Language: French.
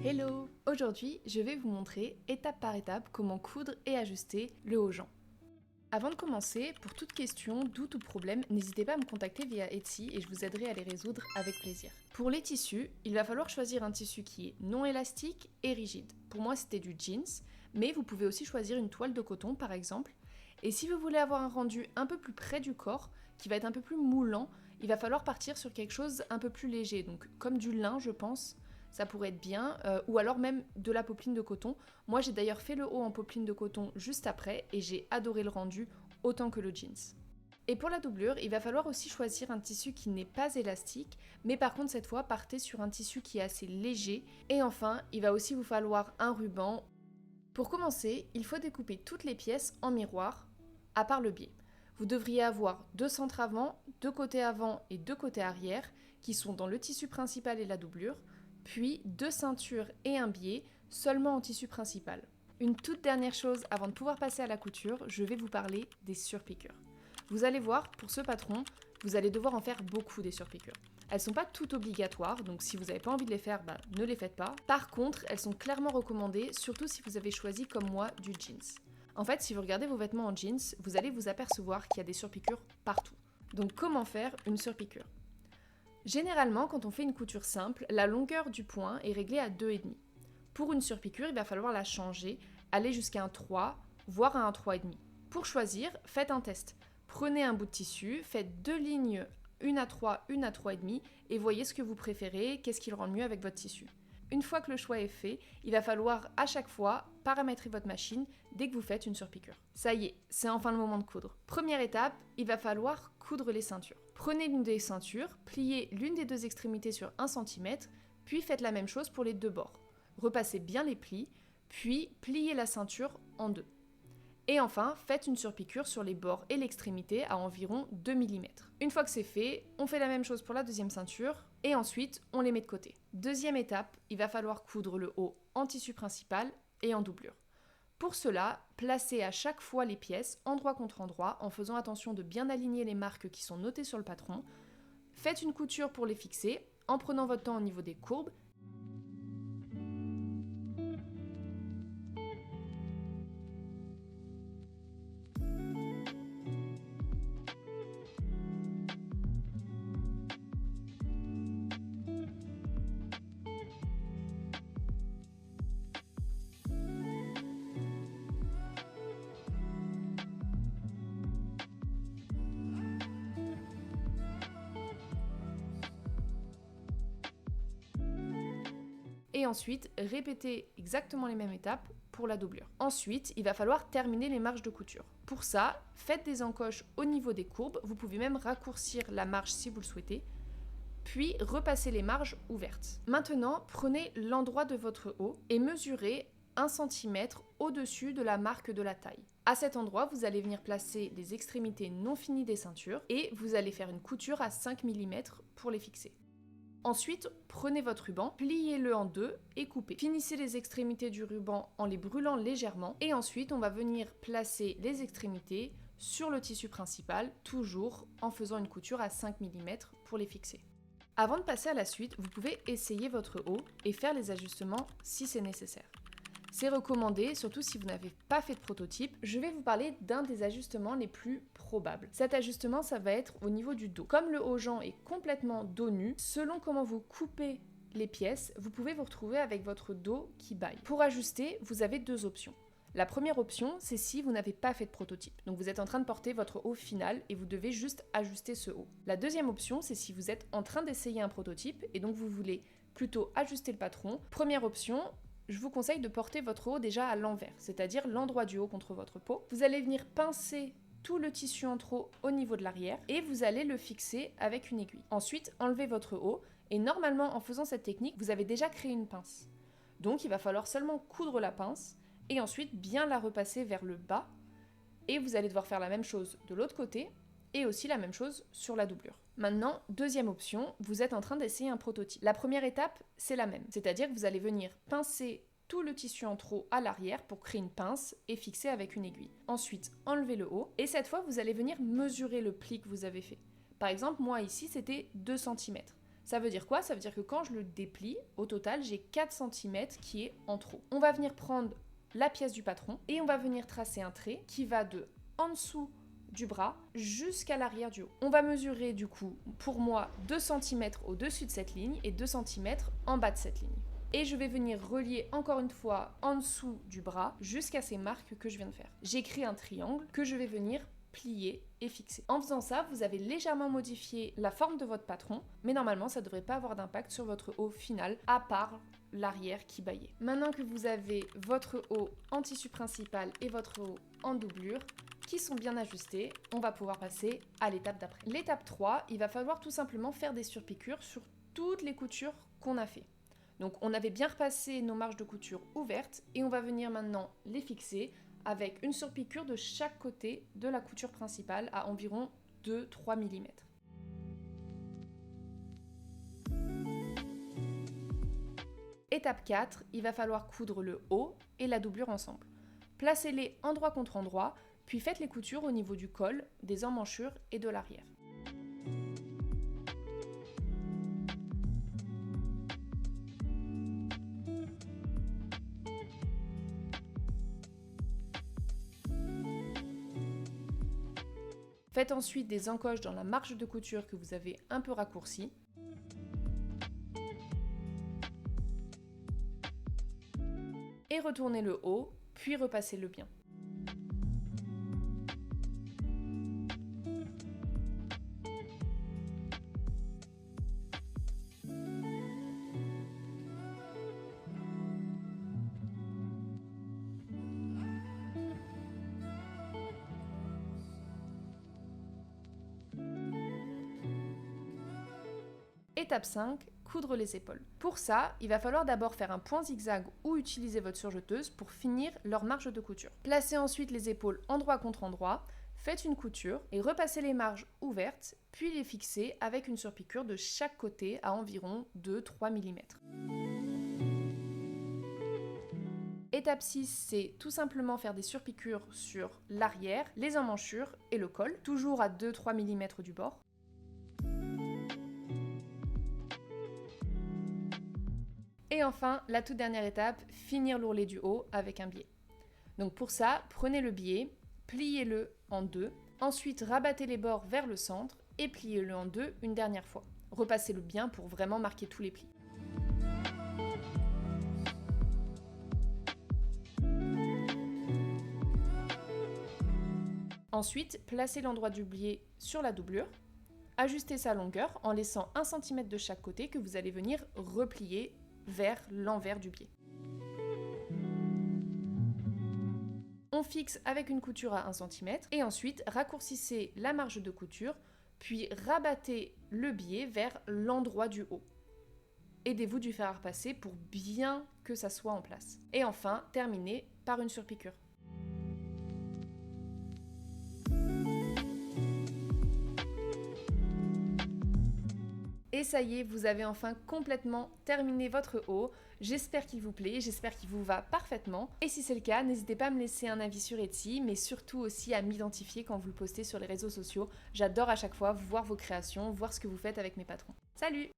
Hello! Aujourd'hui, je vais vous montrer étape par étape comment coudre et ajuster le haut-Jean. Avant de commencer, pour toute question, doute ou problème, n'hésitez pas à me contacter via Etsy et je vous aiderai à les résoudre avec plaisir. Pour les tissus, il va falloir choisir un tissu qui est non élastique et rigide. Pour moi, c'était du jeans, mais vous pouvez aussi choisir une toile de coton par exemple. Et si vous voulez avoir un rendu un peu plus près du corps, qui va être un peu plus moulant, il va falloir partir sur quelque chose un peu plus léger, donc comme du lin je pense. Ça pourrait être bien, ou alors même de la popeline de coton. Moi j'ai d'ailleurs fait le haut en popeline de coton juste après et j'ai adoré le rendu autant que le jeans. Et pour la doublure, il va falloir aussi choisir un tissu qui n'est pas élastique, mais par contre cette fois partez sur un tissu qui est assez léger. Et enfin, il va aussi vous falloir un ruban. Pour commencer, il faut découper toutes les pièces en miroir, à part le biais. Vous devriez avoir deux centres avant, deux côtés avant et deux côtés arrière, qui sont dans le tissu principal et la doublure, puis deux ceintures et un biais, seulement en tissu principal. Une toute dernière chose avant de pouvoir passer à la couture, je vais vous parler des surpiqûres. Vous allez voir, pour ce patron, vous allez devoir en faire beaucoup des surpiqûres. Elles sont pas toutes obligatoires, donc si vous n'avez pas envie de les faire, ne les faites pas. Par contre, elles sont clairement recommandées, surtout si vous avez choisi comme moi du jeans. En fait, si vous regardez vos vêtements en jeans, vous allez vous apercevoir qu'il y a des surpiqûres partout. Donc comment faire une surpiqûre ? Généralement, quand on fait une couture simple, la longueur du point est réglée à 2,5. Pour une surpiqûre, il va falloir la changer, aller jusqu'à un 3, voire à un 3,5. Pour choisir, faites un test. Prenez un bout de tissu, faites deux lignes, une à 3, une à 3,5, et voyez ce que vous préférez, qu'est-ce qui le rend le mieux avec votre tissu. Une fois que le choix est fait, il va falloir à chaque fois paramétrer votre machine dès que vous faites une surpiqûre. Ça y est, c'est enfin le moment de coudre. Première étape, il va falloir coudre les ceintures. Prenez l'une des ceintures, pliez l'une des deux extrémités sur 1 cm, puis faites la même chose pour les deux bords. Repassez bien les plis, puis pliez la ceinture en deux. Et enfin, faites une surpiqûre sur les bords et l'extrémité à environ 2 mm. Une fois que c'est fait, on fait la même chose pour la deuxième ceinture, et ensuite on les met de côté. Deuxième étape, il va falloir coudre le haut en tissu principal et en doublure. Pour cela, placez à chaque fois les pièces endroit contre endroit en faisant attention de bien aligner les marques qui sont notées sur le patron. Faites une couture pour les fixer en prenant votre temps au niveau des courbes. Et ensuite, répétez exactement les mêmes étapes pour la doublure. Ensuite, il va falloir terminer les marges de couture. Pour ça, faites des encoches au niveau des courbes, vous pouvez même raccourcir la marge si vous le souhaitez, puis repassez les marges ouvertes. Maintenant, prenez l'endroit de votre haut et mesurez 1 cm au-dessus de la marque de la taille. À cet endroit, vous allez venir placer les extrémités non finies des ceintures et vous allez faire une couture à 5 mm pour les fixer. Ensuite, prenez votre ruban, pliez-le en deux et coupez. Finissez les extrémités du ruban en les brûlant légèrement et ensuite on va venir placer les extrémités sur le tissu principal, toujours en faisant une couture à 5 mm pour les fixer. Avant de passer à la suite, vous pouvez essayer votre haut et faire les ajustements si c'est nécessaire. C'est recommandé, surtout si vous n'avez pas fait de prototype. Je vais vous parler d'un des ajustements les plus probables. Cet ajustement, ça va être au niveau du dos. Comme le haut-Jean est complètement dos nu, selon comment vous coupez les pièces, vous pouvez vous retrouver avec votre dos qui bâille. Pour ajuster, vous avez deux options. La première option, c'est si vous n'avez pas fait de prototype. Donc vous êtes en train de porter votre haut final et vous devez juste ajuster ce haut. La deuxième option, c'est si vous êtes en train d'essayer un prototype et donc vous voulez plutôt ajuster le patron. Première option, je vous conseille de porter votre haut déjà à l'envers, c'est-à-dire l'endroit du haut contre votre peau. Vous allez venir pincer tout le tissu en trop au niveau de l'arrière et vous allez le fixer avec une aiguille. Ensuite, enlevez votre haut et normalement en faisant cette technique, vous avez déjà créé une pince. Donc il va falloir seulement coudre la pince et ensuite bien la repasser vers le bas et vous allez devoir faire la même chose de l'autre côté et aussi la même chose sur la doublure. Maintenant, deuxième option, vous êtes en train d'essayer un prototype. La première étape, c'est la même, c'est-à-dire que vous allez venir pincer tout le tissu en trop à l'arrière pour créer une pince et fixer avec une aiguille. Ensuite, enlevez le haut et cette fois, vous allez venir mesurer le pli que vous avez fait. Par exemple, moi ici, c'était 2 cm. Ça veut dire quoi? Ça veut dire que quand je le déplie, au total, j'ai 4 cm qui est en trop. On va venir prendre la pièce du patron et on va venir tracer un trait qui va de en dessous du bras jusqu'à l'arrière du haut. On va mesurer du coup, pour moi, 2 cm au-dessus de cette ligne et 2 cm en bas de cette ligne. Et je vais venir relier encore une fois en dessous du bras jusqu'à ces marques que je viens de faire. J'écris un triangle que je vais venir plier et fixer. En faisant ça, vous avez légèrement modifié la forme de votre patron, mais normalement ça ne devrait pas avoir d'impact sur votre haut final, à part l'arrière qui baillait. Maintenant que vous avez votre haut en tissu principal et votre haut en doublure, qui sont bien ajustés, on va pouvoir passer à l'étape d'après. L'étape 3, il va falloir tout simplement faire des surpiqûres sur toutes les coutures qu'on a fait. Donc on avait bien repassé nos marges de couture ouvertes et on va venir maintenant les fixer avec une surpiqûre de chaque côté de la couture principale à environ 2-3 mm. Étape 4, il va falloir coudre le haut et la doublure ensemble. Placez-les endroit contre endroit, puis faites les coutures au niveau du col, des emmanchures et de l'arrière. Faites ensuite des encoches dans la marge de couture que vous avez un peu raccourcie. Et retournez le haut, puis repassez le bien. Étape 5, coudre les épaules. Pour ça, il va falloir d'abord faire un point zigzag ou utiliser votre surjeteuse pour finir leur marge de couture. Placez ensuite les épaules endroit contre endroit, faites une couture et repassez les marges ouvertes, puis les fixez avec une surpiqûre de chaque côté à environ 2-3 mm. Étape 6, c'est tout simplement faire des surpiqûres sur l'arrière, les emmanchures et le col, toujours à 2-3 mm du bord. Et enfin, la toute dernière étape, finir l'ourlet du haut avec un biais. Donc pour ça, prenez le biais, pliez-le en deux, ensuite rabattez les bords vers le centre et pliez-le en deux une dernière fois. Repassez-le bien pour vraiment marquer tous les plis. Ensuite, placez l'endroit du biais sur la doublure, ajustez sa longueur en laissant 1 cm de chaque côté que vous allez venir replier vers l'envers du biais. On fixe avec une couture à 1 cm et ensuite raccourcissez la marge de couture, puis rabattez le biais vers l'endroit du haut. Aidez-vous du fer à repasser pour bien que ça soit en place. Et enfin, terminez par une surpiqûre. Et ça y est, vous avez enfin complètement terminé votre haut. J'espère qu'il vous plaît, j'espère qu'il vous va parfaitement. Et si c'est le cas, n'hésitez pas à me laisser un avis sur Etsy, mais surtout aussi à m'identifier quand vous le postez sur les réseaux sociaux. J'adore à chaque fois voir vos créations, voir ce que vous faites avec mes patrons. Salut!